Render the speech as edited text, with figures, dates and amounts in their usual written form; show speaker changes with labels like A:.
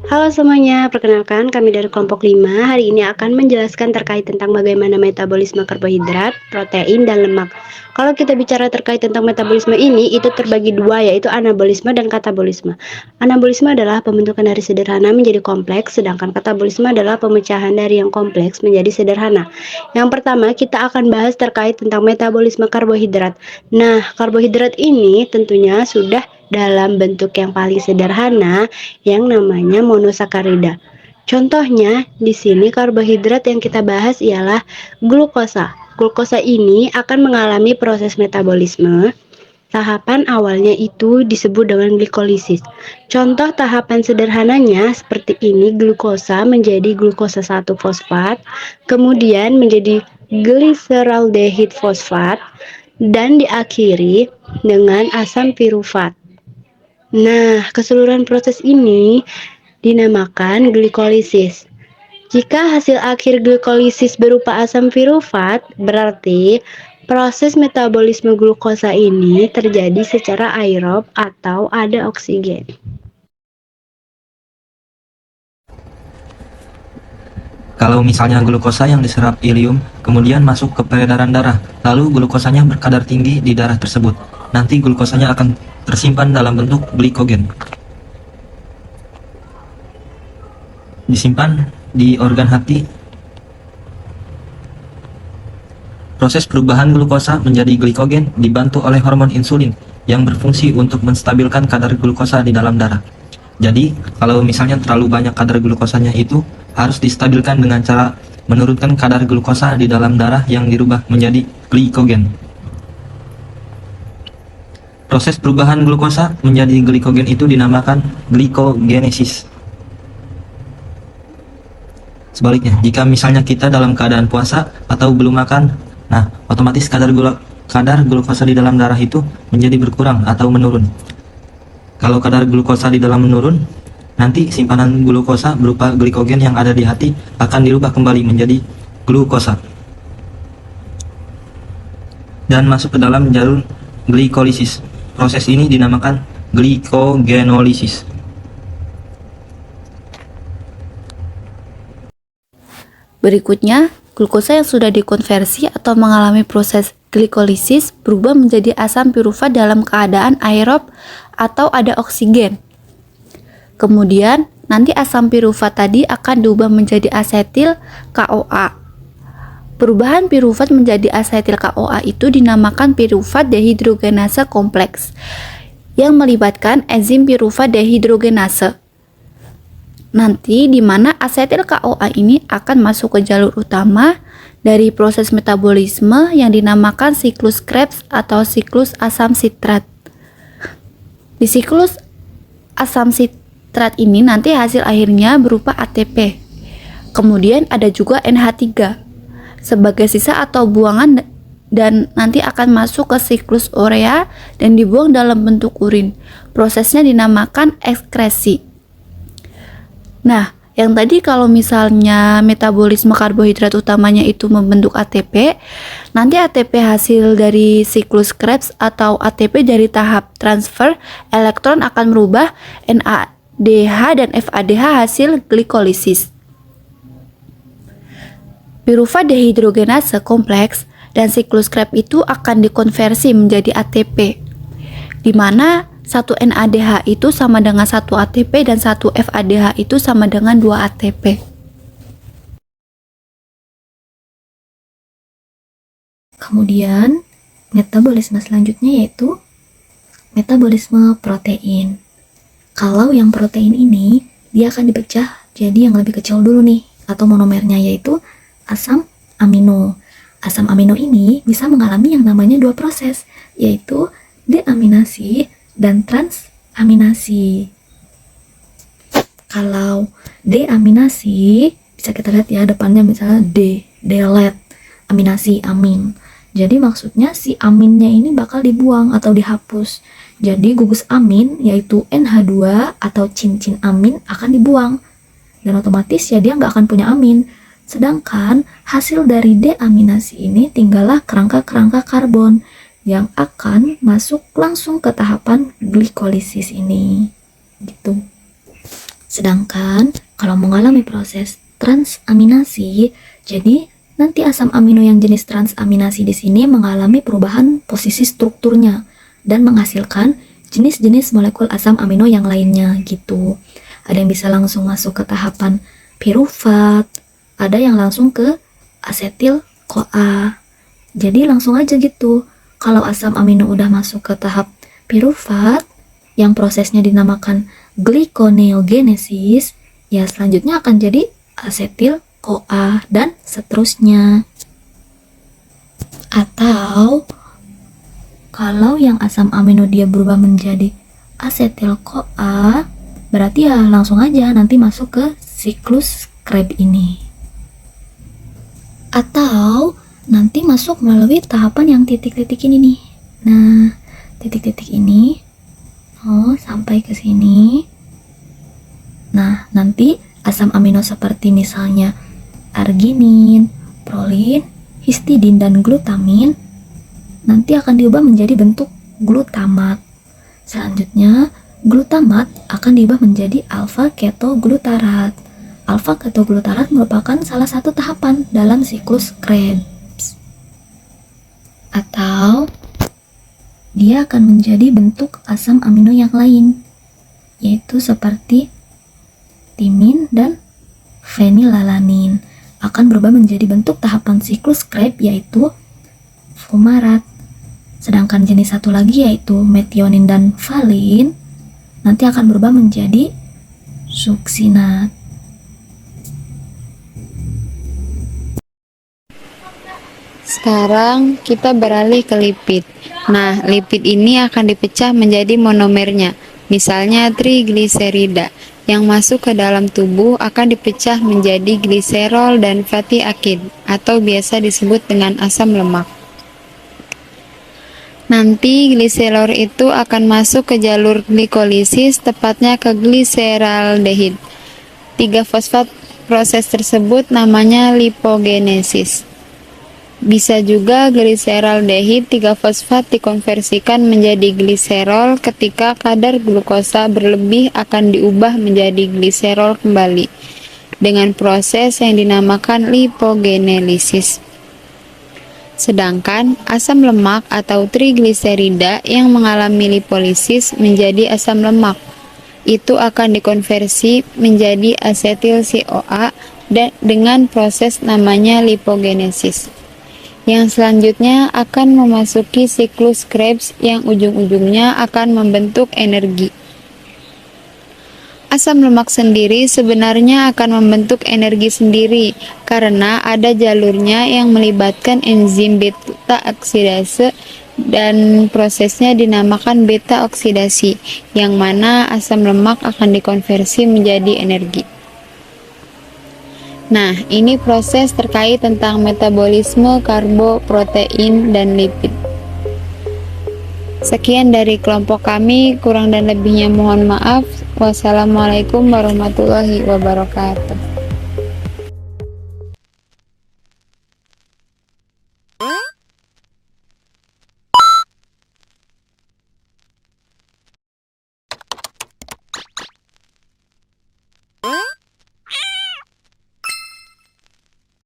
A: Halo semuanya, perkenalkan kami dari kelompok 5. Hari ini akan menjelaskan terkait tentang bagaimana metabolisme karbohidrat, protein, dan lemak. Kalau kita bicara terkait tentang metabolisme ini, itu terbagi dua, yaitu anabolisme dan katabolisme. Anabolisme adalah pembentukan dari sederhana menjadi kompleks, sedangkan katabolisme adalah pemecahan dari yang kompleks menjadi sederhana. Yang pertama, kita akan bahas terkait tentang metabolisme karbohidrat. Nah, karbohidrat ini tentunya sudah dalam bentuk yang paling sederhana yang namanya monosakarida. Contohnya, di sini karbohidrat yang kita bahas ialah glukosa. Glukosa ini akan mengalami proses metabolisme. Tahapan awalnya itu disebut dengan glikolisis. Contoh tahapan sederhananya seperti ini, glukosa menjadi glukosa 1 fosfat, kemudian menjadi gliseraldehid fosfat, dan diakhiri dengan asam pirufat. Nah, keseluruhan proses ini dinamakan glikolisis. Jika hasil akhir glikolisis berupa asam pirufat, berarti proses metabolisme glukosa ini terjadi secara aerob atau ada oksigen.
B: Kalau misalnya glukosa yang diserap ilium kemudian masuk ke peredaran darah, lalu glukosanya berkadar tinggi di darah tersebut, nanti glukosanya akan tersimpan dalam bentuk glikogen. Disimpan di organ hati. Proses perubahan glukosa menjadi glikogen dibantu oleh hormon insulin yang berfungsi untuk menstabilkan kadar glukosa di dalam darah. Jadi, kalau misalnya terlalu banyak kadar glukosanya itu harus distabilkan dengan cara menurunkan kadar glukosa di dalam darah yang dirubah menjadi glikogen. Proses perubahan glukosa menjadi glikogen itu dinamakan glikogenesis. Sebaliknya, jika misalnya kita dalam keadaan puasa atau belum makan, nah otomatis kadar glukosa di dalam darah itu menjadi berkurang atau menurun. Kalau kadar glukosa di dalam menurun, nanti simpanan glukosa berupa glikogen yang ada di hati akan dirubah kembali menjadi glukosa dan masuk ke dalam jalur glikolisis. Proses ini dinamakan glikogenolisis.
C: Berikutnya, glukosa yang sudah dikonversi atau mengalami proses glikolisis berubah menjadi asam pirufat dalam keadaan aerob atau ada oksigen. Kemudian, nanti asam pirufat tadi akan diubah menjadi asetil CoA. Perubahan pirufat menjadi asetil CoA itu dinamakan pirufat dehidrogenase kompleks yang melibatkan enzim pirufat dehidrogenase. Nanti di mana asetil CoA ini akan masuk ke jalur utama dari proses metabolisme yang dinamakan siklus Krebs atau siklus asam sitrat. Di siklus asam sitrat ini nanti hasil akhirnya berupa ATP. Kemudian ada juga NH3 sebagai sisa atau buangan dan nanti akan masuk ke siklus urea dan dibuang dalam bentuk urin. Prosesnya dinamakan ekskresi. Nah, yang tadi kalau misalnya metabolisme karbohidrat utamanya itu membentuk ATP, nanti ATP hasil dari siklus Krebs atau ATP dari tahap transfer elektron akan merubah NADH dan FADH hasil glikolisis. Pirufat dehidrogenase kompleks dan siklus Krebs itu akan dikonversi menjadi ATP, di mana 1 NADH itu sama dengan 1 ATP dan 1 FADH itu sama dengan 2 ATP.
D: Kemudian, metabolisme selanjutnya yaitu metabolisme protein. Kalau yang protein ini, dia akan dipecah jadi yang lebih kecil dulu nih, atau monomernya yaitu asam amino. Asam amino ini bisa mengalami yang namanya dua proses, yaitu deaminasi dan transaminasi. Kalau deaminasi, bisa kita lihat ya depannya misalnya delete, aminasi, amin. Jadi maksudnya si aminnya ini bakal dibuang atau dihapus. Jadi gugus amin yaitu NH2 atau cincin amin akan dibuang. Dan otomatis ya dia nggak akan punya amin. Sedangkan hasil dari deaminasi ini tinggallah kerangka-kerangka karbon yang akan masuk langsung ke tahapan glikolisis ini. Gitu. Sedangkan kalau mengalami proses transaminasi, jadi nanti asam amino yang jenis transaminasi di sini mengalami perubahan posisi strukturnya dan menghasilkan jenis-jenis molekul asam amino yang lainnya gitu. Ada yang bisa langsung masuk ke tahapan pirufat, ada yang langsung ke asetil-CoA. Jadi langsung aja gitu. Kalau asam amino udah masuk ke tahap pirufat yang prosesnya dinamakan glikoneogenesis, ya selanjutnya akan jadi asetil-CoA dan seterusnya. Atau kalau yang asam amino dia berubah menjadi asetil-CoA, berarti ya langsung aja nanti masuk ke siklus Krebs ini. Atau nanti masuk melalui tahapan yang titik-titik ini nih. Nah, titik-titik ini sampai ke sini. Nah, nanti asam amino seperti misalnya arginin, prolin, histidin, dan glutamin nanti akan diubah menjadi bentuk glutamat. Selanjutnya, glutamat akan diubah menjadi alfa ketoglutarat. Alfa ketoglutarat merupakan salah satu tahapan dalam siklus Krebs. Atau dia akan menjadi bentuk asam amino yang lain, yaitu seperti timin dan fenilalanin akan berubah menjadi bentuk tahapan siklus Krebs yaitu fumarat. Sedangkan jenis satu lagi yaitu metionin dan valin nanti akan berubah menjadi suksinat.
E: Sekarang kita beralih ke lipid. Nah, lipid ini akan dipecah menjadi monomernya. Misalnya trigliserida yang masuk ke dalam tubuh akan dipecah menjadi gliserol dan fatty acid atau biasa disebut dengan asam lemak. Nanti gliserol itu akan masuk ke jalur glikolisis, tepatnya ke gliseraldehid. 3-fosfat proses tersebut namanya lipogenesis. Bisa juga gliseraldehid 3-fosfat dikonversikan menjadi gliserol ketika kadar glukosa berlebih akan diubah menjadi gliserol kembali dengan proses yang dinamakan lipogenelisis. Sedangkan asam lemak atau trigliserida yang mengalami lipolisis menjadi asam lemak itu akan dikonversi menjadi asetil CoA dengan proses namanya lipogenesis. Yang selanjutnya akan memasuki siklus Krebs yang ujung-ujungnya akan membentuk energi. Asam lemak sendiri sebenarnya akan membentuk energi sendiri karena ada jalurnya yang melibatkan enzim beta oksidase dan prosesnya dinamakan beta oksidasi, yang mana asam lemak akan dikonversi menjadi energi. Nah, ini proses terkait tentang metabolisme karbo, protein, dan lipid. Sekian dari kelompok kami, kurang dan lebihnya mohon maaf. Wassalamualaikum warahmatullahi wabarakatuh.